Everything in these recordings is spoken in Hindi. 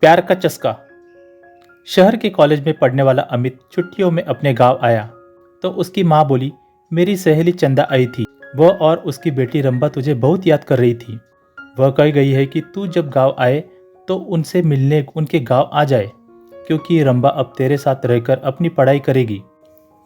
प्यार का चस्का। शहर के कॉलेज में पढ़ने वाला अमित छुट्टियों में अपने गांव आया तो उसकी माँ बोली, मेरी सहेली चंदा आई थी। वह और उसकी बेटी रंबा तुझे बहुत याद कर रही थी। वह कह गई है कि तू जब गांव आए तो उनसे मिलने उनके गांव आ जाए, क्योंकि रंबा अब तेरे साथ रहकर अपनी पढ़ाई करेगी।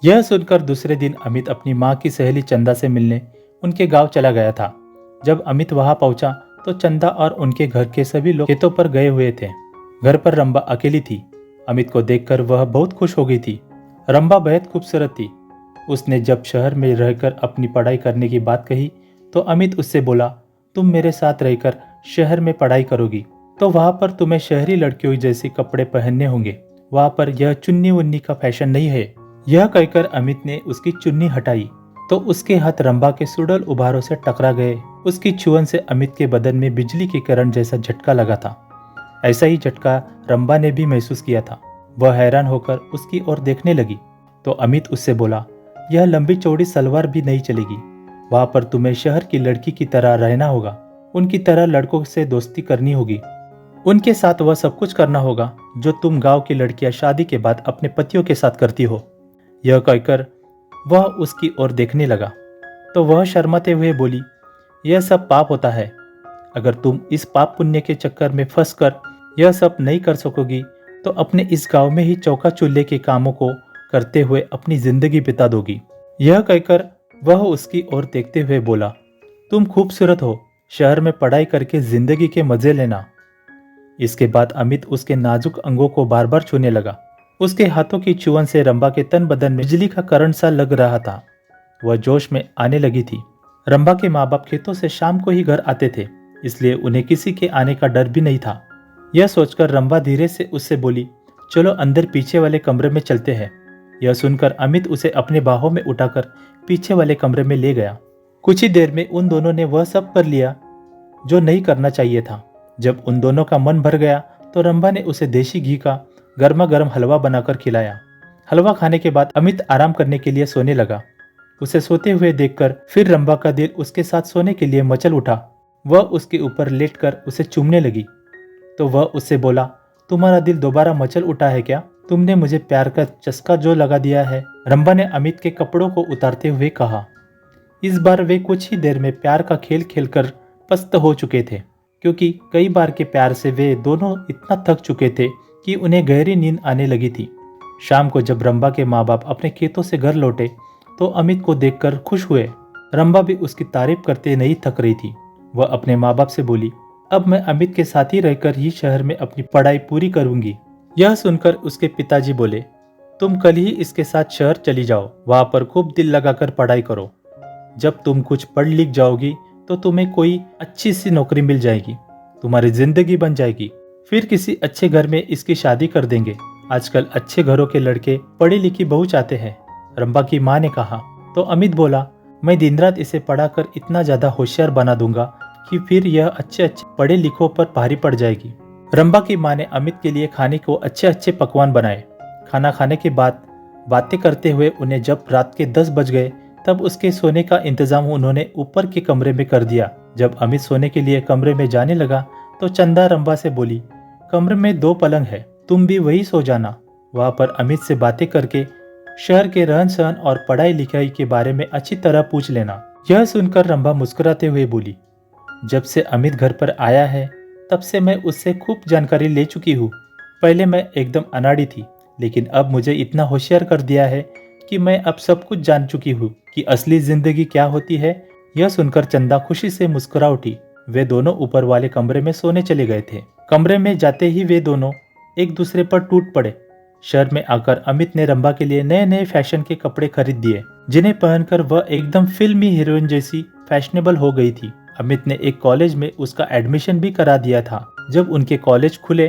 यह सुनकर दूसरे दिन अमित अपनी माँ की सहेली चंदा से मिलने उनके गांव चला गया था। जब अमित वहां पहुंचा तो चंदा और उनके घर के सभी लोग खेतों पर गए हुए थे। घर पर रंबा अकेली थी। अमित को देखकर वह बहुत खुश हो गई थी। रंबा बेहद खूबसूरत थी। उसने जब शहर में रहकर अपनी पढ़ाई करने की बात कही तो अमित उससे बोला, तुम मेरे साथ रहकर शहर में पढ़ाई करोगी तो वहां पर तुम्हें शहरी लड़कियों जैसे कपड़े पहनने होंगे। वहां पर यह चुन्नी वुन्नी का फैशन नहीं है। यह कहकर अमित ने उसकी चुन्नी हटाई तो उसके हाथ रंबा के सुडल उभारों से टकरा गए। उसकी छुअन से अमित के बदन में बिजली के करंट जैसा झटका लगा था। ऐसा ही झटका रंबा ने भी महसूस किया था। वह हैरान होकर उसकी ओर देखने लगी तो अमित उससे बोला, यह लंबी चौड़ी सलवार भी नहीं चलेगी। वहां पर तुम्हें शहर की लड़की की तरह रहना होगा। उनकी तरह लड़कों से दोस्ती करनी होगी। उनके साथ वह सब कुछ करना होगा जो तुम गांव की लड़कियां शादी के बाद अपने पतियों के साथ करती हो। यह कहकर वह उसकी ओर देखने लगा तो वह शर्माते हुए बोली, यह सब पाप होता है। अगर तुम इस पाप पुण्य के चक्कर में फंस कर यह सब नहीं कर सकोगी तो अपने इस गांव में ही चौका चूल्हे के कामों को करते हुए अपनी जिंदगी बिता दोगी। यह कहकर वह उसकी ओर देखते हुए बोला, तुम खूबसूरत हो, शहर में पढ़ाई करके जिंदगी के मजे लेना। इसके बाद अमित उसके नाजुक अंगों को बार बार छूने लगा। उसके हाथों की छुअन से रंबा के तन बदन में बिजली का करंट सा लग रहा था। वह जोश में आने लगी थी। रंबा के माँ बाप खेतों से शाम को ही घर आते थे, इसलिए उन्हें किसी के आने का डर भी नहीं था। यह सोचकर रंबा धीरे से उससे बोली, चलो अंदर पीछे वाले कमरे में चलते हैं। यह सुनकर अमित उसे अपने बाहों में उठाकर पीछे वाले कमरे में ले गया। कुछ ही देर में उन दोनों ने वह सब कर लिया जो नहीं करना चाहिए था। जब उन दोनों का मन भर गया तो रंबा ने उसे देसी घी का गर्मा गर्म हलवा बनाकर खिलाया। हलवा खाने के बाद अमित आराम करने के लिए सोने लगा। उसे सोते हुए देखकर फिर रंबा का दिल उसके साथ सोने के लिए मचल उठा। वह उसके ऊपर लेटकर उसे चूमने लगी तो वह उससे बोला, तुम्हारा दिल दोबारा मचल उठा है क्या? तुमने मुझे प्यार का चस्का जो लगा दिया है। रंबा ने अमित के कपड़ों को उतारते हुए कहा। इस बार वे कुछ ही देर में प्यार का खेल खेलकर पस्त हो चुके थे, क्योंकि कई बार के प्यार से वे दोनों इतना थक चुके थे कि उन्हें गहरी नींद आने लगी थी। शाम को जब रंबा के माँ बाप अपने खेतों से घर लौटे तो अमित को देखकर खुश हुए। रंबा भी उसकी तारीफ करते नहीं थक रही थी। वह अपने माँ बाप से बोली, अब मैं अमित के साथ ही रहकर ही शहर में अपनी पढ़ाई पूरी करूंगी। यह सुनकर उसके पिताजी बोले, तुम कल ही इसके साथ शहर चली जाओ, वहां पर खूब दिल लगाकर पढ़ाई करो। जब तुम कुछ पढ़ लिख जाओगी तो तुम्हें कोई अच्छी सी नौकरी मिल जाएगी, तुम्हारी जिंदगी बन जाएगी। फिर किसी अच्छे घर में इसकी शादी कर देंगे। आजकल अच्छे घरों के लड़के पढ़ी लिखी बहू चाहते हैं, रंबा की माँ ने कहा। तो अमित बोला, मैं दिन रात इसे पढ़ाकर इतना ज्यादा होशियार बना दूंगा कि फिर यह अच्छे पढ़े लिखों पर भारी पड़ जाएगी। रंबा की माँ ने अमित के लिए खाने को अच्छे अच्छे पकवान बनाए। खाना खाने के बाद बातें करते हुए उन्हें जब रात के 10 बज गए तब उसके सोने का इंतजाम उन्होंने ऊपर के कमरे में कर दिया। जब अमित सोने के लिए कमरे में जाने लगा तो चंदा रंबा से बोली, कमरे में 2 पलंग है, तुम भी वही सो जाना। वहां पर अमित से बातें करके शहर के रहन सहन और पढ़ाई लिखाई के बारे में अच्छी तरह पूछ लेना। यह सुनकर रंबा मुस्कुराते हुए बोली, जब से अमित घर पर आया है तब से मैं उससे खूब जानकारी ले चुकी हूँ। पहले मैं एकदम अनाड़ी थी, लेकिन अब मुझे इतना होशियार कर दिया है कि मैं अब सब कुछ जान चुकी हूँ कि असली जिंदगी क्या होती है। यह सुनकर चंदा खुशी से मुस्कुरा उठी। वे दोनों ऊपर वाले कमरे में सोने चले गए थे। कमरे में जाते ही वे दोनों एक दूसरे पर टूट पड़े। शहर में आकर अमित ने रंबा के लिए नए नए फैशन के कपड़े खरीद दिए, जिन्हें पहनकर वह एकदम फिल्मी हीरोइन जैसी फैशनेबल हो गई थी। अमित ने एक कॉलेज में उसका एडमिशन भी करा दिया था। जब उनके कॉलेज खुले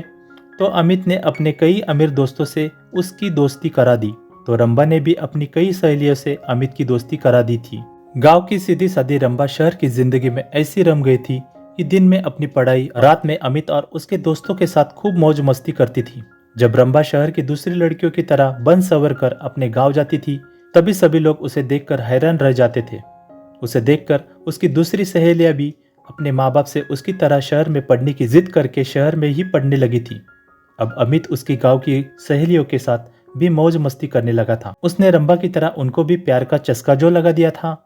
तो अमित ने अपने कई अमीर दोस्तों से उसकी दोस्ती करा दी, तो रंबा ने भी अपनी कई सहेलियों से अमित की दोस्ती करा दी थी। गांव की सीधी सादी रंबा शहर की जिंदगी में ऐसी रम गई थी कि दिन में अपनी पढ़ाई, रात में अमित और उसके दोस्तों के साथ खूब मौज मस्ती करती थी। जब रंबा शहर की दूसरी लड़कियों की तरह बन सवर कर अपने गांव जाती थी तभी सभी लोग उसे देखकर हैरान रह जाते थे। उसे देखकर उसकी दूसरी सहेलियां भी अपने माँ बाप से उसकी तरह शहर में पढ़ने की जिद करके शहर में ही पढ़ने लगी थी। अब अमित उसकी गांव की सहेलियों के साथ भी मौज मस्ती करने लगा था। उसने रंभा की तरह उनको भी प्यार का चस्का जो लगा दिया था।